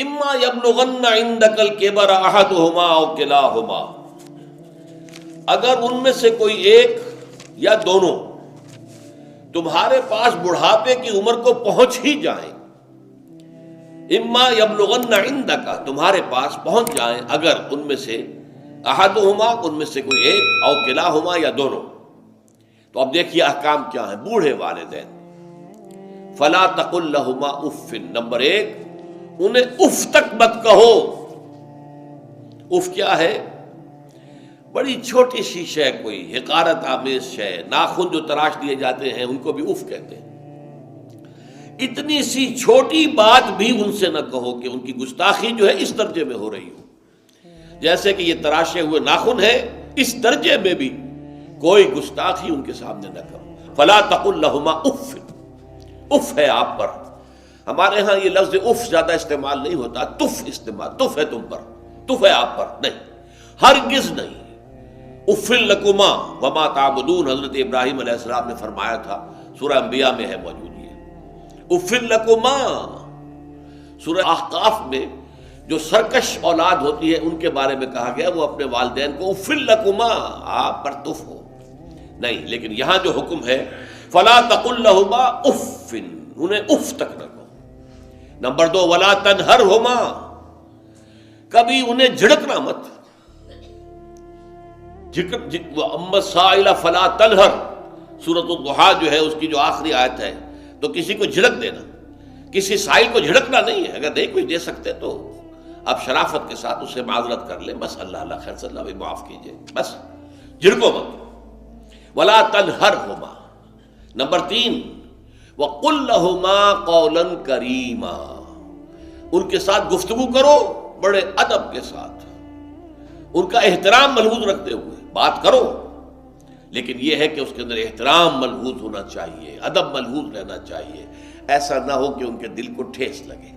اما یبلغن عندک الکبر احدہما او کلاہما، اگر ان میں سے کوئی ایک یا دونوں تمہارے پاس بڑھاپے کی عمر کو پہنچ ہی جائیں، اما یبلغن عندک تمہارے پاس پہنچ جائیں اگر ان میں سے احدہما ان میں سے کوئی ایک او کلاہما یا دونوں، تو اب دیکھیے احکام کیا ہیں بوڑھے والدین۔ فلا تقل لہما اف، نمبر ایک انہیں اف تک مت کہو۔ اف کیا ہے؟ بڑی چھوٹی سی شے، کوئی حقارت آمیز شے، ناخن جو تراش دیے جاتے ہیں ان کو بھی اف کہتے ہیں۔ اتنی سی چھوٹی بات بھی ان سے نہ کہو کہ ان کی گستاخی جو ہے اس درجے میں ہو رہی ہو، جیسے کہ یہ تراشے ہوئے ناخن ہے، اس درجے میں بھی کوئی گستاخی ان کے سامنے نہ کرو۔ فلا تقل لہما اف، اف ہے آپ پر، ہمارے ہاں یہ لفظ اف زیادہ استعمال نہیں ہوتا، تف استعمال، تف ہے تم پر، تف ہے آپ پر، نہیں، ہرگز نہیں۔ اف لکما وما تعبدون، حضرت ابراہیم علیہ السلام نے فرمایا تھا، سورہ انبیاء میں ہے موجود یہ اف لکما۔ سورہ احقاف میں جو سرکش اولاد ہوتی ہے ان کے بارے میں کہا گیا وہ اپنے والدین کو اف لکما، آپ پر تف ہو، نہیں، لیکن یہاں جو حکم ہے فلا تقل لہما اف، انہیں اف تک نہ کہو۔ نمبر دو ولا تنہرہما، کبھی انہیں جھڑکنا مت۔ اما السائل فلا تنہر، سورۃ الضحیٰ جو ہے اس کی جو آخری آیت ہے، تو کسی کو جھڑک دینا، کسی سائل کو جھڑکنا نہیں ہے، اگر نہیں کوئی دے سکتے تو آپ شرافت کے ساتھ اس سے معذرت کر لیں، بس اللہ اللہ خیر صلی اللہ بھی معاف کیجئے، بس جھڑکو مت۔ ولا تنہرہما۔ نمبر تین وقل لہما قولا کریما، ان کے ساتھ گفتگو کرو بڑے ادب کے ساتھ، ان کا احترام ملحوظ رکھتے ہوئے بات کرو، لیکن یہ ہے کہ اس کے اندر احترام ملحوظ ہونا چاہیے، ادب ملحوظ رہنا چاہیے، ایسا نہ ہو کہ ان کے دل کو ٹھیس لگے۔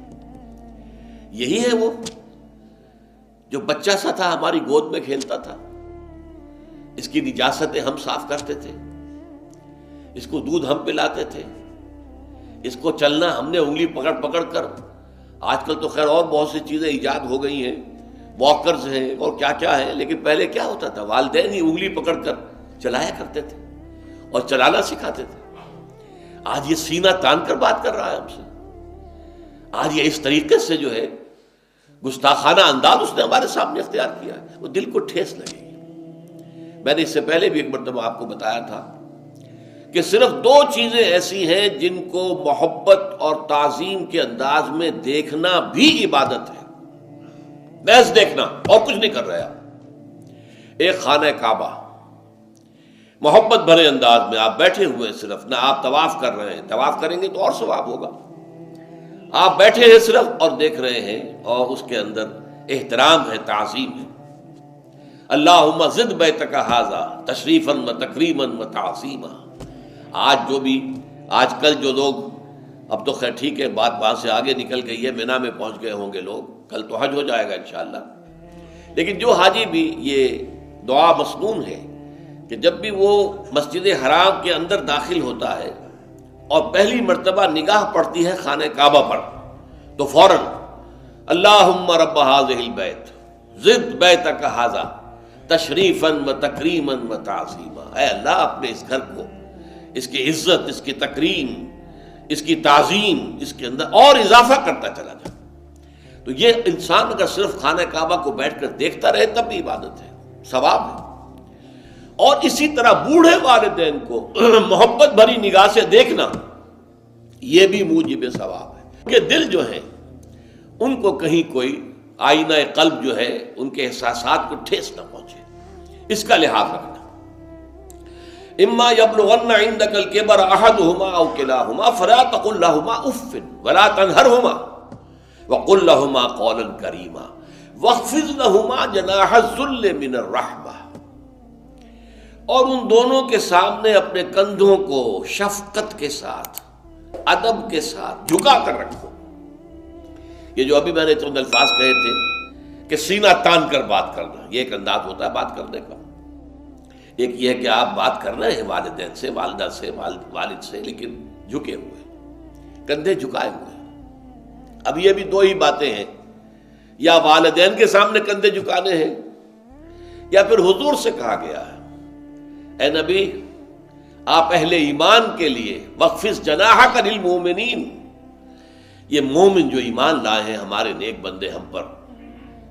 یہی ہے وہ جو بچہ سا تھا ہماری گود میں کھیلتا تھا، اس کی نجاستیں ہم صاف کرتے تھے، اس کو دودھ ہم پلاتے تھے، اس کو چلنا ہم نے انگلی پکڑ پکڑ کر، آج کل تو خیر اور بہت سی چیزیں ایجاد ہو گئی ہیں، واکرز ہیں اور کیا کیا ہے، لیکن پہلے کیا ہوتا تھا، والدین ہی انگلی پکڑ کر چلایا کرتے تھے اور چلانا سکھاتے تھے۔ آج یہ سینہ تان کر بات کر رہا ہے ہم سے، آج یہ اس طریقے سے جو ہے گستاخانہ انداز اس نے ہمارے سامنے اختیار کیا ہے، وہ دل کو ٹھیس لگے گی۔ میں نے اس سے پہلے بھی ایک مرتبہ آپ کو بتایا تھا کہ صرف دو چیزیں ایسی ہیں جن کو محبت اور تعظیم کے انداز میں دیکھنا بھی عبادت ہے، محض دیکھنا اور کچھ نہیں کر رہا۔ ایک خانہ کعبہ، محبت بھرے انداز میں آپ بیٹھے ہوئے ہیں، صرف نہ آپ طواف کر رہے ہیں، طواف کریں گے تو اور ثواب ہوگا، آپ بیٹھے ہیں صرف اور دیکھ رہے ہیں، اور اس کے اندر احترام ہے، تعظیم ہے۔ اللہم زد بیتک ھذا تشریفا و تکریما و تعظیما۔ آج کل جو لوگ، اب تو خیر ٹھیک ہے بات وہاں سے آگے نکل گئی ہے، مینا میں پہنچ گئے ہوں گے لوگ، کل تو حج ہو جائے گا انشاءاللہ، لیکن جو حاجی بھی یہ دعا مسنون ہے کہ جب بھی وہ مسجد حرام کے اندر داخل ہوتا ہے اور پہلی مرتبہ نگاہ پڑتی ہے خانہ کعبہ پر، تو فوراً اللہم رب ھذہ البیت زد بیتک ھذا تشریفا و تکریما و تعظیما، اے اللہ اپنے اس گھر کو، اس کی عزت، اس کی تکریم، اس کی تعظیم، اس کے اندر اور اضافہ کرتا چلا جائے۔ تو یہ انسان اگر صرف خانہ کعبہ کو بیٹھ کر دیکھتا رہے تب بھی عبادت ہے، ثواب ہے۔ اور اسی طرح بوڑھے والدین کو محبت بھری نگاہ سے دیکھنا، یہ بھی موجب ثواب ہے، کہ دل جو ہے ان کو کہیں کوئی آئینہ قلب جو ہے ان کے احساسات کو ٹھیس نہ پہنچے، اس کا لحاظ رکھنا۔ اما یبلغن عندک الکبر احدہما او کلاہما فلا تقل لہما اف ولا تنہرہما وقل لہما قولا کریما واخفض لہما جناح الذل من الرحمہ، اور ان دونوں کے سامنے اپنے کندھوں کو شفقت کے ساتھ، ادب کے ساتھ جھکا کر رکھو۔ یہ جو ابھی میں نے چند الفاظ کہے تھے کہ سینہ تان کر بات کرنا، یہ ایک انداز ہوتا ہے بات کرنے کا۔ ایک یہ ہے کہ آپ بات کر رہے ہیں والدین سے، والدہ سے، والد سے، لیکن جھکے ہوئے، کندھے جھکائے ہوئے۔ اب یہ بھی دو ہی باتیں ہیں یا والدین کے سامنے کندھے جھکانے ہیں، یا پھر حضور سے کہا گیا ہے اے نبی آپ اہل ایمان کے لیے وخفض جناحک للمؤمنین، یہ مومن جو ایمان لائے ہیں ہمارے نیک بندے ہم پر،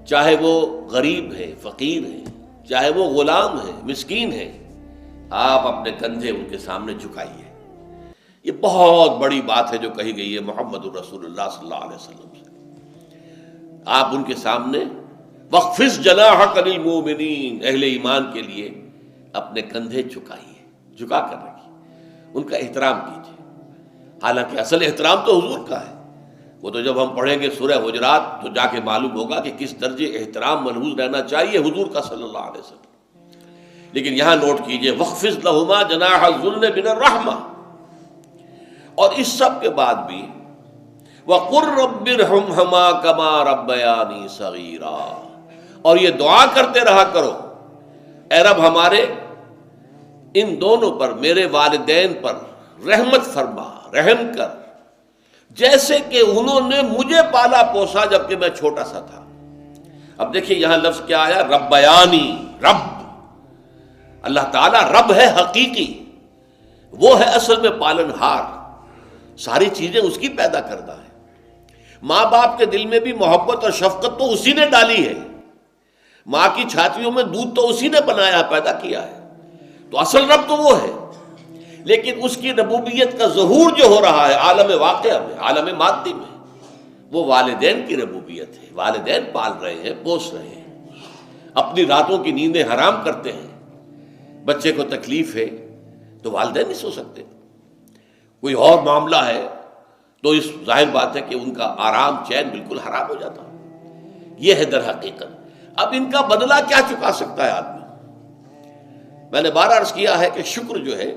چاہے وہ غریب ہیں، فقیر ہیں، چاہے وہ غلام ہیں، مسکین ہیں، آپ اپنے کندھے ان کے سامنے جھکائیے۔ یہ بہت بڑی بات ہے جو کہی گئی ہے محمد الرسول اللہ صلی اللہ علیہ وسلم سے۔ آپ ان کے سامنے وخفض جناحک للمؤمنین، اہل ایمان کے لیے اپنے کندھے جھکائیے، جھکا کر رکھیے، ان کا احترام کیجیے۔ حالانکہ اصل احترام تو حضور کا ہے، وہ تو جب ہم پڑھیں گے سورہ حجرات تو جا کے معلوم ہوگا کہ کس درجے احترام ملحوظ رہنا چاہیے حضور کا صلی اللہ علیہ وسلم۔ لیکن یہاں نوٹ کیجئے وَخْفِضْ لَهُمَا جَنَاحَ الذُّلِّ مِنَ الرَّحْمَةِ، اور اس سب کے بعد بھی وَقُلْ رَبِّ ارْحَمْهُمَا كَمَا رَبَّيَانِي صَغِيرًا، اور یہ دعا کرتے رہا کرو اے رب ہمارے ان دونوں پر، میرے والدین پر رحمت فرما، رحم کر، جیسے کہ انہوں نے مجھے پالا پوسا جبکہ میں چھوٹا سا تھا۔ اب دیکھیے یہاں لفظ کیا آیا، ربیانی، رب، اللہ تعالیٰ رب ہے حقیقی، وہ ہے اصل میں پالن ہار، ساری چیزیں اس کی پیدا کردہ ہے۔ ماں باپ کے دل میں بھی محبت اور شفقت تو اسی نے ڈالی ہے، ماں کی چھاتیوں میں دودھ تو اسی نے بنایا، پیدا کیا ہے، تو اصل رب تو وہ ہے۔ لیکن اس کی ربوبیت کا ظہور جو ہو رہا ہے عالم واقعہ میں، عالم مادی میں، وہ والدین کی ربوبیت ہے۔ والدین پال رہے ہیں، پوس رہے ہیں، اپنی راتوں کی نیندیں حرام کرتے ہیں، بچے کو تکلیف ہے تو والدین نہیں سو سکتے، کوئی اور معاملہ ہے تو اس ظاہر بات ہے کہ ان کا آرام چین بالکل حرام ہو جاتا۔ یہ ہے در حقیقت۔ اب ان کا بدلہ کیا چکا سکتا ہے آدمی؟ میں نے بار عرض کیا ہے کہ شکر جو ہے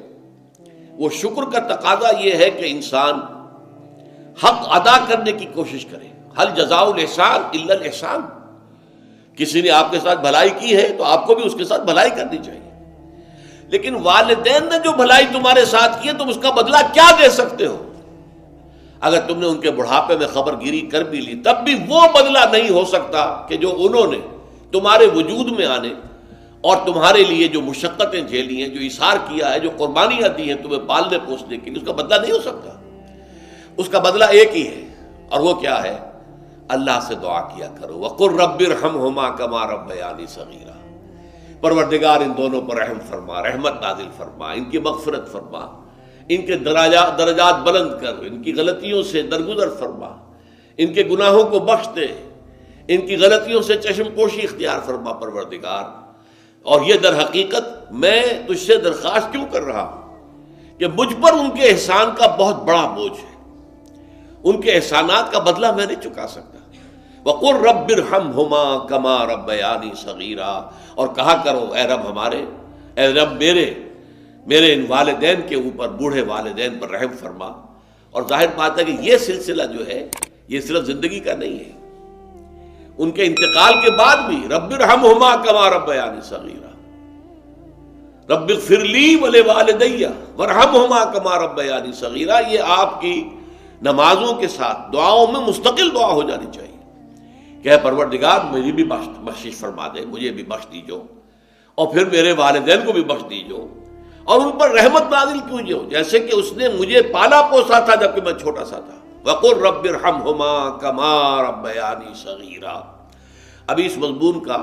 وہ شکر کا تقاضا یہ ہے کہ انسان حق ادا کرنے کی کوشش کرے۔ حل جزاء الاحسان الا الاحسان، کسی نے آپ کے ساتھ بھلائی کی ہے تو آپ کو بھی اس کے ساتھ بھلائی کرنی چاہیے۔ لیکن والدین نے جو بھلائی تمہارے ساتھ کی ہے تم اس کا بدلہ کیا دے سکتے ہو؟ اگر تم نے ان کے بڑھاپے میں خبر گیری کر بھی لی تب بھی وہ بدلہ نہیں ہو سکتا کہ جو انہوں نے تمہارے وجود میں آنے اور تمہارے لیے جو مشقتیں جھیلی ہیں، جو ایثار کیا ہے، جو قربانیاں دی ہیں تمہیں پالنے پوسنے کے لیے، اس کا بدلہ نہیں ہو سکتا۔ اس کا بدلہ ایک ہی ہے، اور وہ کیا ہے؟ اللہ سے دعا کیا کرو وَقُلْ رَبِّ ارْحَمْهُمَا كَمَا رَبَّيَانِي صَغِيرًا، پروردگار ان دونوں پر رحم فرما، رحمت نازل فرما، ان کی مغفرت فرما، ان کے درجات بلند کر، ان کی غلطیوں سے درگزر فرما، ان کے گناہوں کو بخش دے، ان کی غلطیوں سے چشم پوشی اختیار فرما پروردگار۔ اور یہ در حقیقت میں تجھ سے درخواست کیوں کر رہا ہوں کہ مجھ پر ان کے احسان کا بہت بڑا بوجھ ہے، ان کے احسانات کا بدلہ میں نہیں چکا سکتا۔ وَقُلْ رَبِّ ارْحَمْهُمَا كَمَا رَبَّيَانِي صَغِيرًا، اور کہا کرو اے رب ہمارے، اے رب میرے ان والدین کے اوپر، بوڑھے والدین پر رحم فرما۔ اور ظاہر بات ہے کہ یہ سلسلہ جو ہے یہ صرف زندگی کا نہیں ہے، ان کے انتقال کے بعد بھی رب ارحمہما کما ربیانی صغیرا، رب اغفر لی ولوالدی وارحمہما کما ربیانی صغیرا، یہ آپ کی نمازوں کے ساتھ دعاؤں میں مستقل دعا ہو جانی چاہیے کہ اے پروردگار مجھے بھی بخشش فرما دے، مجھے بھی بخش دیجو، اور پھر میرے والدین کو بھی بخش دیجو، اور ان پر رحمت نازل کیجو جیسے کہ اس نے مجھے پالا پوسا تھا جبکہ میں چھوٹا سا تھا۔ وَقُلْ رَبِّ ارْحَمْهُمَا كَمَا رَبَّيَانِي صَغِيرًا۔ ابھی اس مضمون کا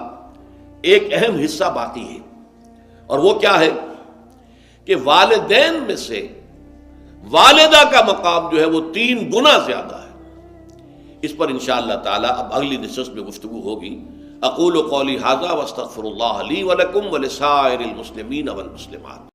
ایک اہم حصہ باقی ہے، اور وہ کیا ہے کہ والدین میں سے والدہ کا مقام جو ہے وہ 3 گنا زیادہ ہے۔ اس پر انشاءاللہ تعالی اب اگلی نشست میں گفتگو ہوگی۔ اقول قولی ھذا واستغفر اللہ لی ولکم ولسائر المسلمین والمسلمات۔